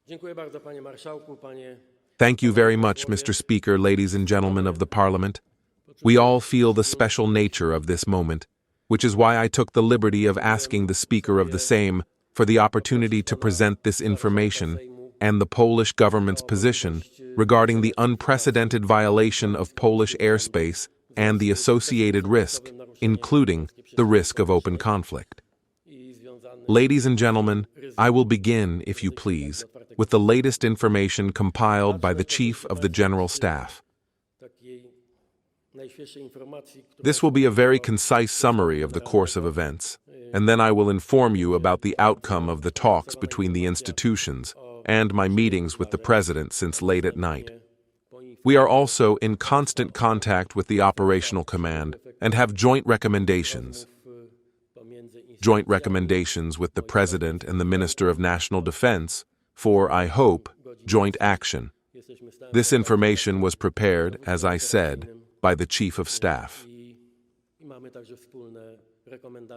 Thank you very much, Mr. Speaker, ladies and gentlemen of the Parliament. We all feel the special nature of this moment, which is why I took the liberty of asking the Speaker of the Sejm for the opportunity to present this information and the Polish government's position regarding the unprecedented violation of Polish airspace and the associated risk, including the risk of open conflict. Ladies and gentlemen, I will begin, if you please, with the latest information compiled by the Chief of the General Staff. This will be a very concise summary of the course of events, and then I will inform you about the outcome of the talks between the institutions and my meetings with the President since late at night. We are also in constant contact with the Operational Command and have joint recommendations with the President and the Minister of National Defense for, I hope, joint action. This information was prepared, as I said, by the Chief of Staff.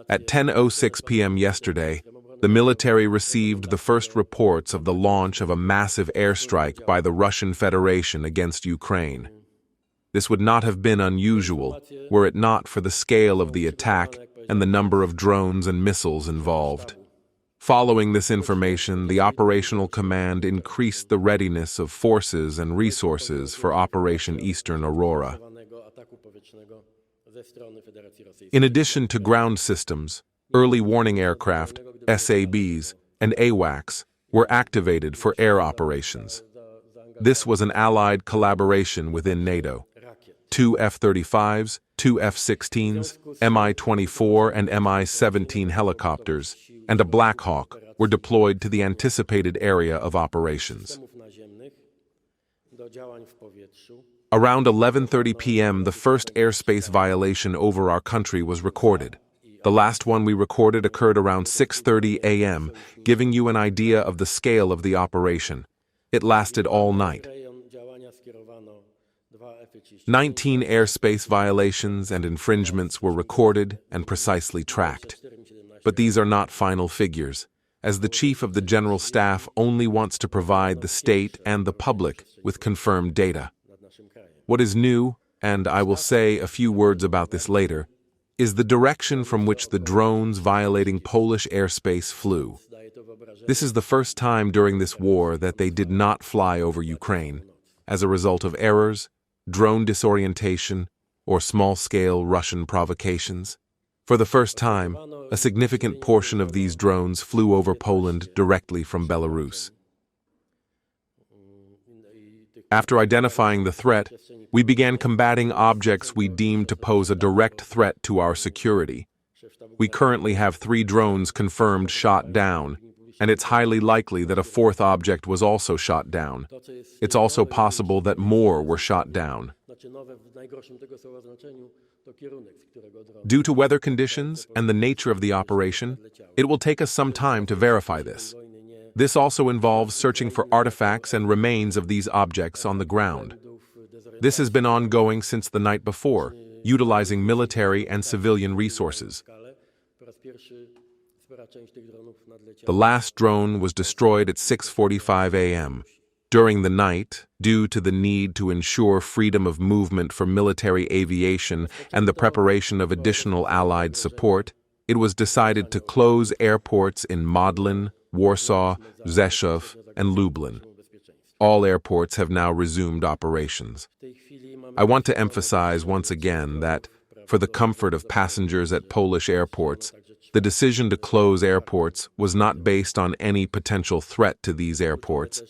At 10:06 p.m. yesterday, the military received the first reports of the launch of a massive airstrike by the Russian Federation against Ukraine. This would not have been unusual were it not for the scale of the attack and the number of drones and missiles involved. Following this information, the Operational Command increased the readiness of forces and resources for Operation Eastern Aurora. In addition to ground systems, early warning aircraft, SABs, and AWACS were activated for air operations. This was an allied collaboration within NATO. 2 F-35s, 2 F-16s, Mi-24 and Mi-17 helicopters, and a Black Hawk were deployed to the anticipated area of operations. Around 11:30 p.m., the first airspace violation over our country was recorded. The last one we recorded occurred around 6:30 a.m., giving you an idea of the scale of the operation. It lasted all night. 19 airspace violations and infringements were recorded and precisely tracked. But these are not final figures, as the Chief of the General Staff only wants to provide the state and the public with confirmed data. What is new, and I will say a few words about this later, is the direction from which the drones violating Polish airspace flew. This is the first time during this war that they did not fly over Ukraine, as a result of errors, drone disorientation, or small-scale Russian provocations. For the first time, a significant portion of these drones flew over Poland directly from Belarus. After identifying the threat, we began combating objects we deemed to pose a direct threat to our security. We currently have 3 drones confirmed shot down, and it's highly likely that a 4th object was also shot down. It's also possible that more were shot down. Due to weather conditions and the nature of the operation, it will take us some time to verify this. This also involves searching for artifacts and remains of these objects on the ground. This has been ongoing since the night before, utilizing military and civilian resources. The last drone was destroyed at 6:45 a.m. During the night, due to the need to ensure freedom of movement for military aviation and the preparation of additional Allied support, it was decided to close airports in Modlin, Warsaw, Rzeszów, and Lublin. All airports have now resumed operations. I want to emphasize once again that, for the comfort of passengers at Polish airports, the decision to close airports was not based on any potential threat to these airports,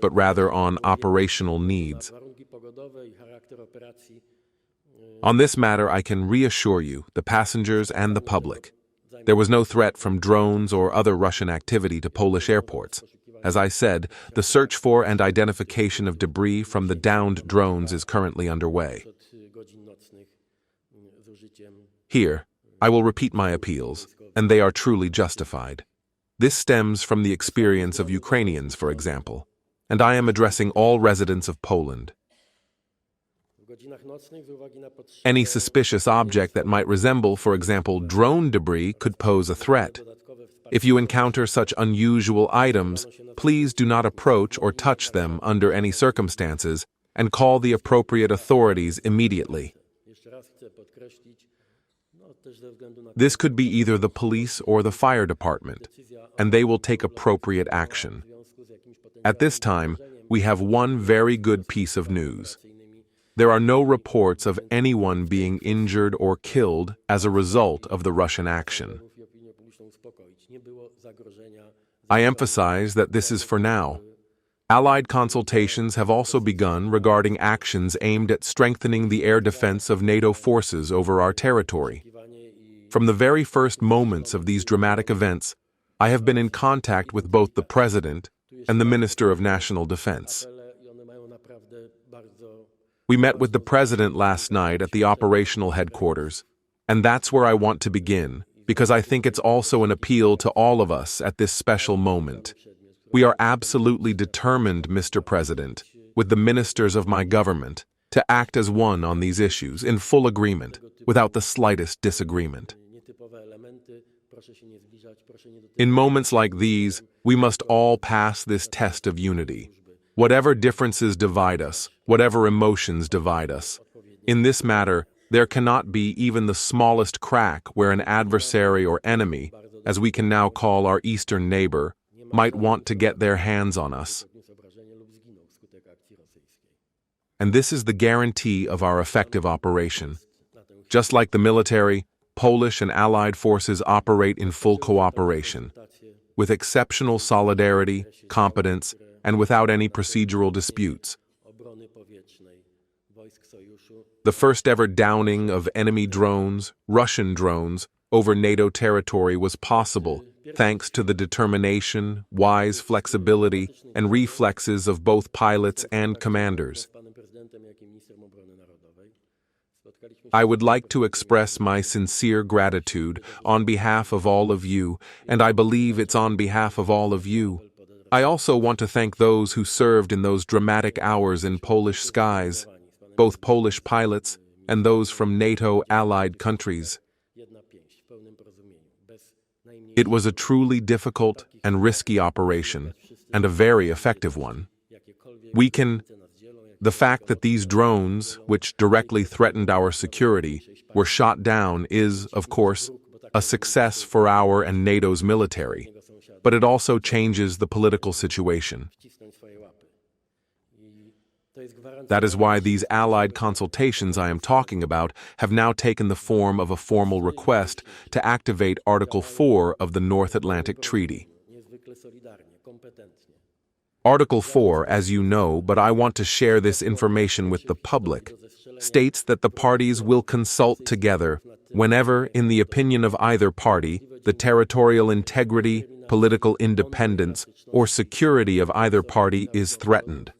but rather on operational needs. On this matter, I can reassure you, the passengers and the public, there was no threat from drones or other Russian activity to Polish airports. As I said, the search for and identification of debris from the downed drones is currently underway. Here, I will repeat my appeals, and they are truly justified. This stems from the experience of Ukrainians, for example, and I am addressing all residents of Poland. Any suspicious object that might resemble, for example, drone debris could pose a threat. If you encounter such unusual items, please do not approach or touch them under any circumstances and call the appropriate authorities immediately. This could be either the police or the fire department, and they will take appropriate action. At this time, we have one very good piece of news. There are no reports of anyone being injured or killed as a result of the Russian action. I emphasize that this is for now. Allied consultations have also begun regarding actions aimed at strengthening the air defense of NATO forces over our territory. From the very first moments of these dramatic events, I have been in contact with both the President and the Minister of National Defense. We met with the President last night at the operational headquarters, and that's where I want to begin, because I think it's also an appeal to all of us at this special moment. We are absolutely determined, Mr. President, with the ministers of my government, to act as one on these issues in full agreement, without the slightest disagreement. In moments like these, we must all pass this test of unity. Whatever differences divide us, whatever emotions divide us, in this matter, there cannot be even the smallest crack where an adversary or enemy, as we can now call our eastern neighbor, might want to get their hands on us. And this is the guarantee of our effective operation. Just like the military, Polish and Allied forces operate in full cooperation, with exceptional solidarity, competence, and without any procedural disputes. The first ever downing of enemy drones, Russian drones, over NATO territory was possible thanks to the determination, wise flexibility, and reflexes of both pilots and commanders. I would like to express my sincere gratitude on behalf of all of you, and I believe it's on behalf of all of you. I also want to thank those who served in those dramatic hours in Polish skies, both Polish pilots and those from NATO allied countries. It was a truly difficult and risky operation, and a very effective one. The fact that these drones, which directly threatened our security, were shot down is, of course, a success for our and NATO's military, but it also changes the political situation. That is why these allied consultations I am talking about have now taken the form of a formal request to activate Article 4 of the North Atlantic Treaty. Article 4, as you know, but I want to share this information with the public, states that the parties will consult together whenever, in the opinion of either party, the territorial integrity, political independence, or security of either party is threatened.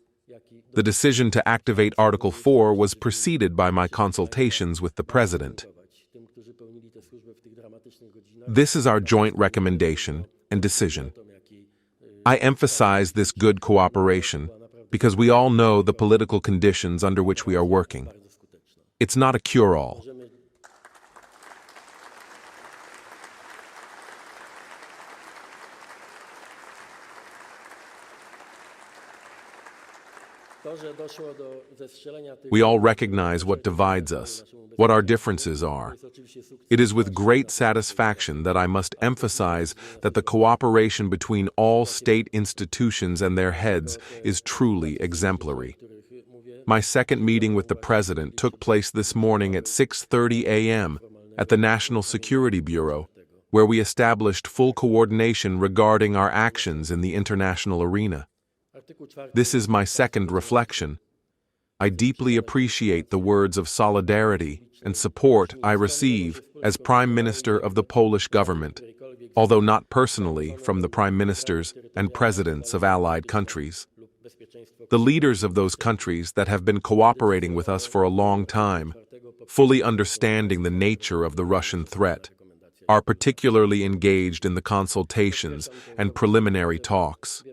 The decision to activate Article 4 was preceded by my consultations with the President. This is our joint recommendation and decision. I emphasize this good cooperation because we all know the political conditions under which we are working. It's not a cure-all. We all recognize what divides us, what our differences are. It is with great satisfaction that I must emphasize that the cooperation between all state institutions and their heads is truly exemplary. My second meeting with the President took place this morning at 6:30 a.m. at the National Security Bureau, where we established full coordination regarding our actions in the international arena. This is my second reflection. I deeply appreciate the words of solidarity and support I receive as Prime Minister of the Polish government, although not personally from the Prime Ministers and Presidents of allied countries. The leaders of those countries that have been cooperating with us for a long time, fully understanding the nature of the Russian threat, are particularly engaged in the consultations and preliminary talks.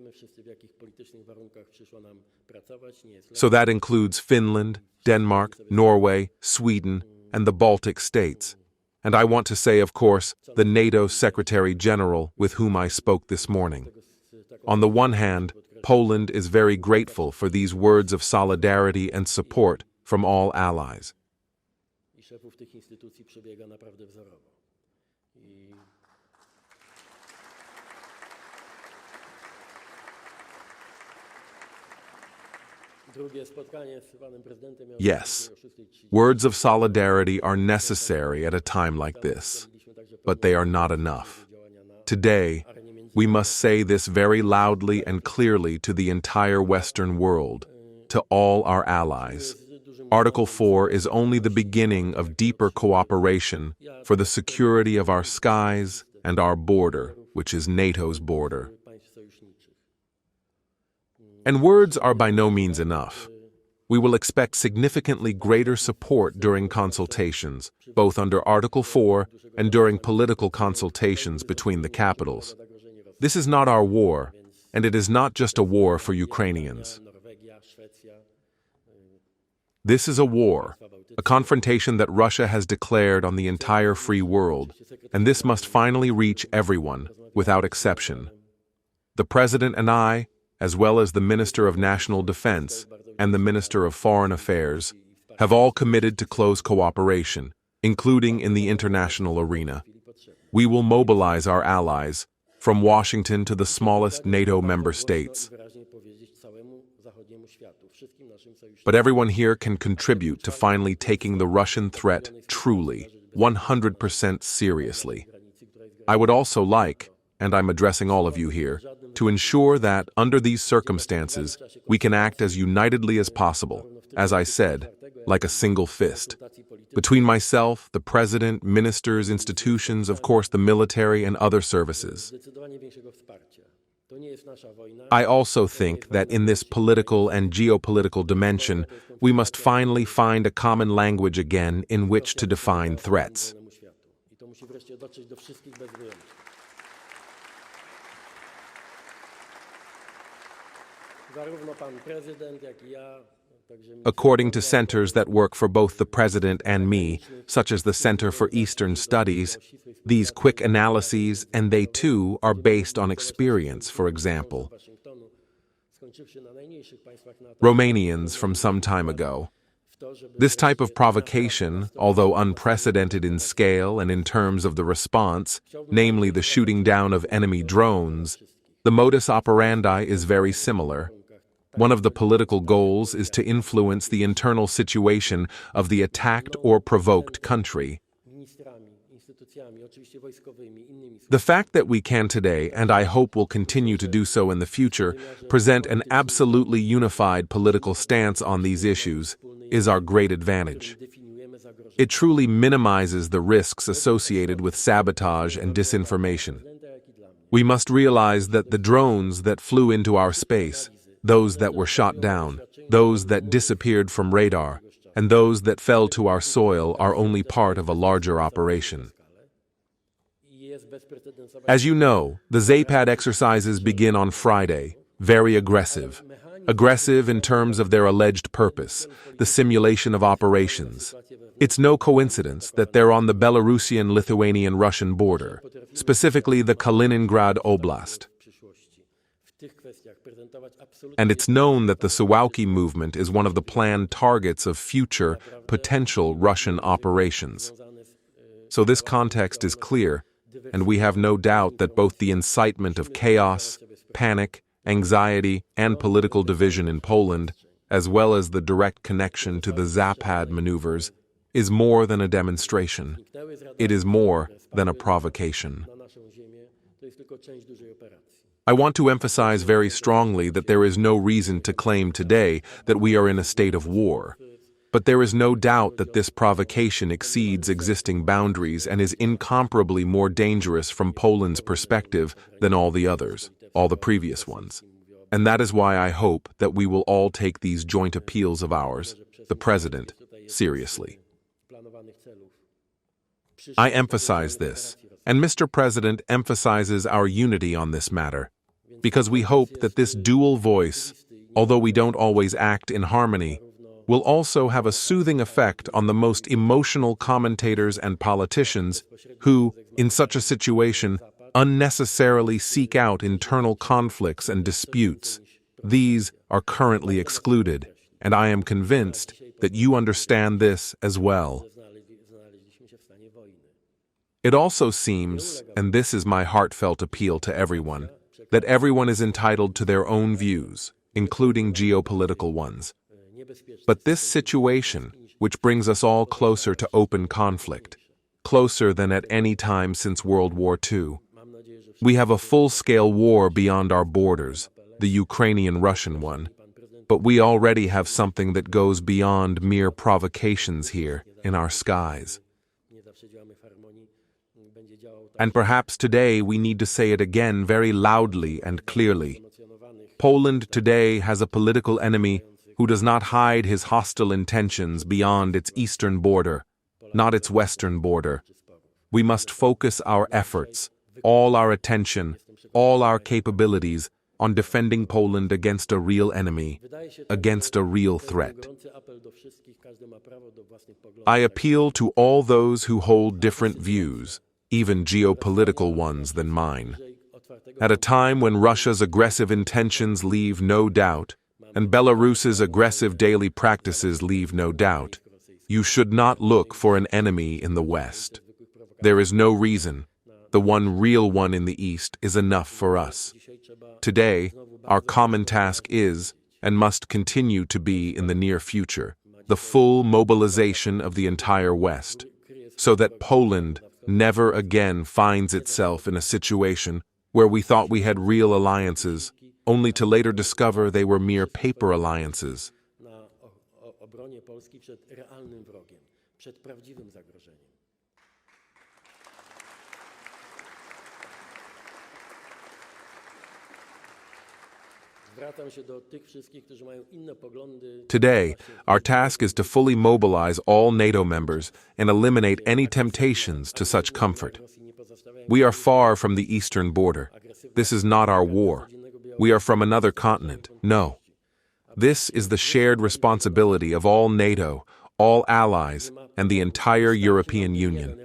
So that includes Finland, Denmark, Norway, Sweden, and the Baltic states. And I want to say, of course, the NATO Secretary General with whom I spoke this morning. On the one hand, Poland is very grateful for these words of solidarity and support from all allies. Yes, words of solidarity are necessary at a time like this, but they are not enough. Today, we must say this very loudly and clearly to the entire Western world, to all our allies. Article 4 is only the beginning of deeper cooperation for the security of our skies and our border, which is NATO's border. And words are by no means enough. We will expect significantly greater support during consultations, both under Article 4 and during political consultations between the capitals. This is not our war, and it is not just a war for Ukrainians. This is a war, a confrontation that Russia has declared on the entire free world, and this must finally reach everyone, without exception. The President and I, as well as the Minister of National Defense and the Minister of Foreign Affairs, have all committed to close cooperation, including in the international arena. We will mobilize our allies, from Washington to the smallest NATO member states. But everyone here can contribute to finally taking the Russian threat truly, 100% seriously. I would also like, and I'm addressing all of you here, to ensure that, under these circumstances, we can act as unitedly as possible, as I said, like a single fist. Between myself, the President, ministers, institutions, of course the military and other services. I also think that in this political and geopolitical dimension, we must finally find a common language again in which to define threats. According to centers that work for both the President and me, such as the Center for Eastern Studies, these quick analyses, and they too, are based on experience, for example. Romanians from some time ago. This type of provocation, although unprecedented in scale and in terms of the response, namely the shooting down of enemy drones, the modus operandi is very similar. One of the political goals is to influence the internal situation of the attacked or provoked country. The fact that we can today, and I hope will continue to do so in the future, present an absolutely unified political stance on these issues is our great advantage. It truly minimizes the risks associated with sabotage and disinformation. We must realize that the drones that flew into our space, those that were shot down, those that disappeared from radar, and those that fell to our soil are only part of a larger operation. As you know, the Zapad exercises begin on Friday, very aggressive. Aggressive in terms of their alleged purpose, the simulation of operations. It's no coincidence that they're on the Belarusian-Lithuanian-Russian border, specifically the Kaliningrad Oblast. And it's known that the Suwałki movement is one of the planned targets of future, potential Russian operations. So this context is clear, and we have no doubt that both the incitement of chaos, panic, anxiety, and political division in Poland, as well as the direct connection to the Zapad maneuvers, is more than a demonstration. It is more than a provocation. I want to emphasize very strongly that there is no reason to claim today that we are in a state of war. But there is no doubt that this provocation exceeds existing boundaries and is incomparably more dangerous from Poland's perspective than all the others, all the previous ones. And that is why I hope that we will all take these joint appeals of ours, the President, seriously. I emphasize this, and Mr. President emphasizes our unity on this matter, because we hope that this dual voice, although we don't always act in harmony, will also have a soothing effect on the most emotional commentators and politicians who, in such a situation, unnecessarily seek out internal conflicts and disputes. These are currently excluded, and I am convinced that you understand this as well. It also seems, and this is my heartfelt appeal to everyone, that everyone is entitled to their own views, including geopolitical ones. But this situation, which brings us all closer to open conflict, closer than at any time since World War II, we have a full-scale war beyond our borders, the Ukrainian-Russian one, but we already have something that goes beyond mere provocations here in our skies. And perhaps today we need to say it again very loudly and clearly. Poland today has a political enemy who does not hide his hostile intentions beyond its eastern border, not its western border. We must focus our efforts, all our attention, all our capabilities on defending Poland against a real enemy, against a real threat. I appeal to all those who hold different views, even geopolitical ones than mine. At a time when Russia's aggressive intentions leave no doubt, and Belarus's aggressive daily practices leave no doubt, you should not look for an enemy in the West. There is no reason. The one real one in the East is enough for us. Today, our common task is, and must continue to be in the near future, the full mobilization of the entire West, so that Poland never again finds itself in a situation where we thought we had real alliances, only to later discover they were mere paper alliances. Today, our task is to fully mobilize all NATO members and eliminate any temptations to such comfort. We are far from the eastern border. This is not our war. We are from another continent. No. This is the shared responsibility of all NATO, all allies, and the entire European Union.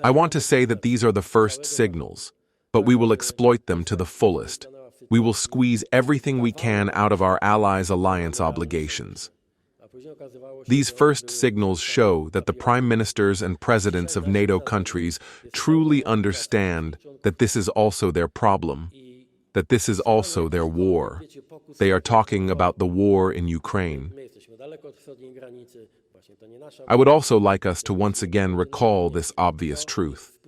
I want to say that these are the first signals, but we will exploit them to the fullest. We will squeeze everything we can out of our allies' alliance obligations. These first signals show that the prime ministers and presidents of NATO countries truly understand that this is also their problem, that this is also their war. They are talking about the war in Ukraine. I would also like us to once again recall this obvious truth.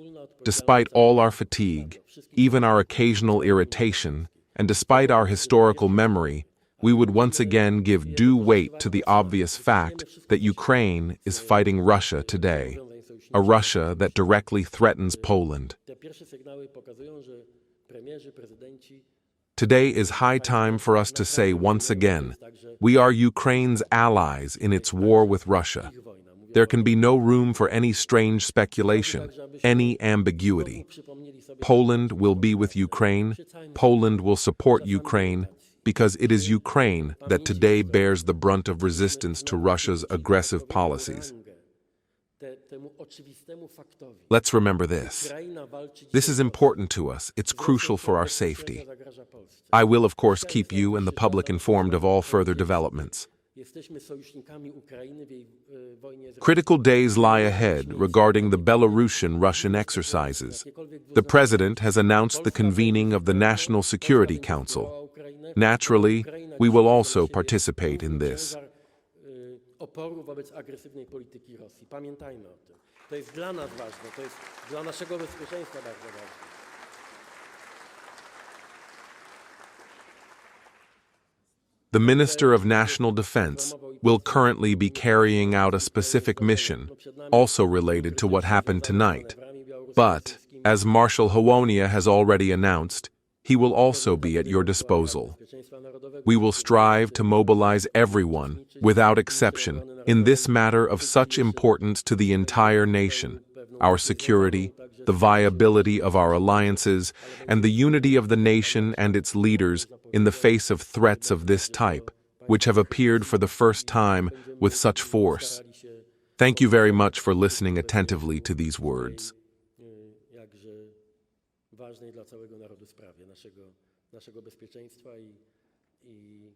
Despite all our fatigue, even our occasional irritation, and despite our historical memory, we would once again give due weight to the obvious fact that Ukraine is fighting Russia today, a Russia that directly threatens Poland. Today is high time for us to say once again, we are Ukraine's allies in its war with Russia. There can be no room for any strange speculation, any ambiguity. Poland will be with Ukraine. Poland will support Ukraine, because it is Ukraine that today bears the brunt of resistance to Russia's aggressive policies. Let's remember this. This is important to us. It's crucial for our safety. I will, of course, keep you and the public informed of all further developments. Critical days lie ahead regarding the Belarusian-Russian exercises. The President has announced the convening of the National Security Council. Naturally, we will also participate in this. The Minister of National Defense will currently be carrying out a specific mission, also related to what happened tonight. But, as Marshal Hołonia has already announced, he will also be at your disposal. We will strive to mobilize everyone, without exception, in this matter of such importance to the entire nation, our security, the viability of our alliances, and the unity of the nation and its leaders in the face of threats of this type, which have appeared for the first time with such force. Thank you very much for listening attentively to these words. Ważnej dla całego narodu sprawie, naszego bezpieczeństwa i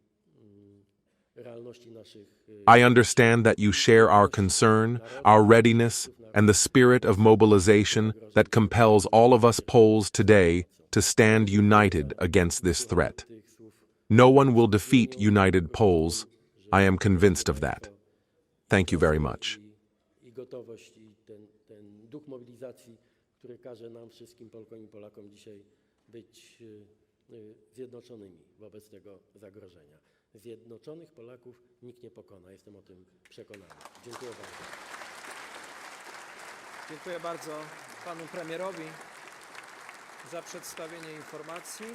realności naszych. I understand that you share our concern, our readiness, and the spirit of mobilization that compels all of us Poles today to stand united against this threat. No one will defeat united Poles. I am convinced of that. Thank you very much. I gotowość i ten duch mobilizacji, który każe nam wszystkim Polkom i Polakom dzisiaj być zjednoczonymi wobec tego zagrożenia. Zjednoczonych Polaków nikt nie pokona. Jestem o tym przekonany. Dziękuję bardzo. Dziękuję bardzo panu premierowi za przedstawienie informacji.